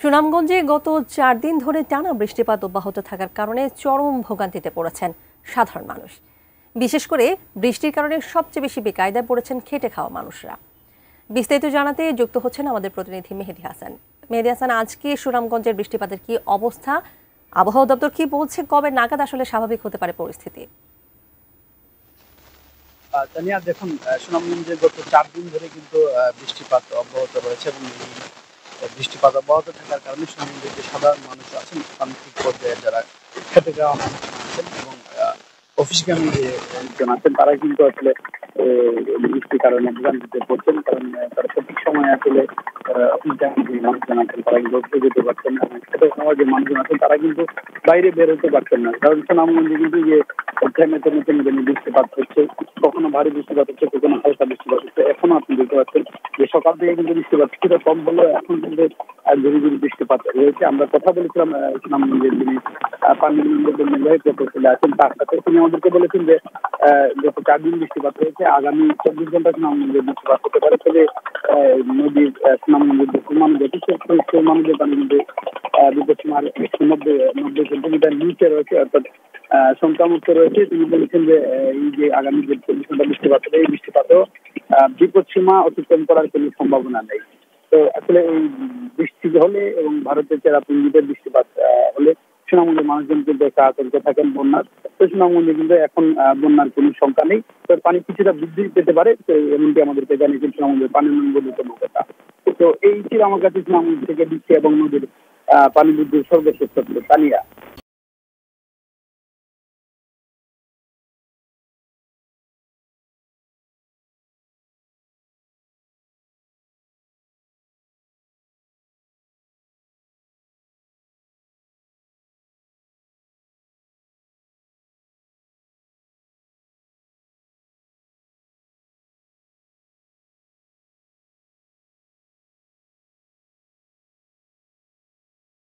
সুনামগঞ্জে গত 4 দিন ধরে টানা বৃষ্টিপাত অব্যাহত থাকার কারণে চরম ভোগান্তিতে পড়েছেন সাধারণ মানুষ। বিশেষ করে বৃষ্টির কারণে সবচেয়ে বেশি বেকায়দায় পড়েছেন খেটে খাওয়া মানুষরা। বিস্তারিত জানাতে যুক্ত হচ্ছেন আমাদের প্রতিনিধি মেহেদী হাসান। মেহেদী হাসান, আজকে সুনামগঞ্জের বৃষ্টিপাতের কি অবস্থা? আবহাওয়া দপ্তর কি বলছে, কবে নাগাদ আসলে স্বাভাবিক হতে পারে পরিস্থিতি? তানিয়া, দেখুন, সুনামগঞ্জে গত 4 দিন ধরে কিন্তু বৃষ্টিপাত অব্যাহত রয়েছে এবং এই বৃষ্টিপাত অব্যাহত থাকার কারণে সুনামগঞ্জের যে সাধারণ মানুষ আছেন, প্রান্তিক পর্যায়ে যারা খেতে যাওয়া মানুষ আছেন এবং অফিসগামী যে লোকজন আছেন, তারা কিন্তু আসলে বৃষ্টির কারণে ভোগান্তিতে পড়ছেন। কারণ তারা সঠিক সময়ে আসলে অফিসগামী যে মানুষজন আছেন তারা কিন্তু অফিসে যেতে পারছেন না, খেতে খাওয়ার যে মানুষজন আছেন তারা কিন্তু বাইরে বের হতে পারছেন না। কারণ সুনামগঞ্জে কিন্তু যে থেমে থেমে থেমে থেমে বৃষ্টিপাত হচ্ছে, কখনো ভারী বৃষ্টিপাত হচ্ছে, কখনো হালকা বৃষ্টিপাত হচ্ছে। এখনো আপনি দেখতে পাচ্ছেন যে সকাল থেকে কিন্তু বৃষ্টিপাত কিছুটা কম হলেও এখন কিন্তু ঝুড়ি ঝুড়ি বৃষ্টিপাত রয়েছে। আমরা কথা বলেছিলাম সুনামগঞ্জের যিনি পানি উন্নয়ন নির্বাহী প্রকৌশলী আছেন তার সাথে। তিনি আমাদেরকে বলেছেন যে গত 4 দিন বৃষ্টিপাত হয়েছে, আগামী 24 ঘন্টা সুনামগঞ্জে বৃষ্টিপাত হতে পারে। তবে নদীর সুনামগঞ্জের যে মানুষ আছে সেই মানুষের পানি কিন্তু বিপদসীমার 90 সেন্টিমিটার নিচে রয়েছে, অর্থাৎ সংখ্যামুক্ত রয়েছে। তিনি বলেছেন যে এই যে আগামী যে 24 ঘন্টা বৃষ্টিপাত হবে, এই বৃষ্টিপাতেও বিপদসীমা অতিক্রম করার কোনো সম্ভাবনা নেই। তো আসলে এই বৃষ্টি হলে এবং ভারতের চেরাপুঞ্জিতে বৃষ্টিপাত হলে সুনামগঞ্জের মানুষজন কিন্তু একটা আতঙ্কে থাকেন বন্যার। তো সুনামগঞ্জে কিন্তু এখন বন্যার কোনো সংখ্যা নেই। তো পানি কিছুটা বৃদ্ধি পেতে পারে, তো এমনটি আমাদেরকে জানিয়েছেন সুনামগঞ্জের পানি উন্নয়ন কর্মকর্তা। তো এই ছিল আমার কাছে সুনামগঞ্জ থেকে বৃষ্টি এবং নদীর পানি বৃদ্ধির সর্বশেষ তথ্য। তানিয়া।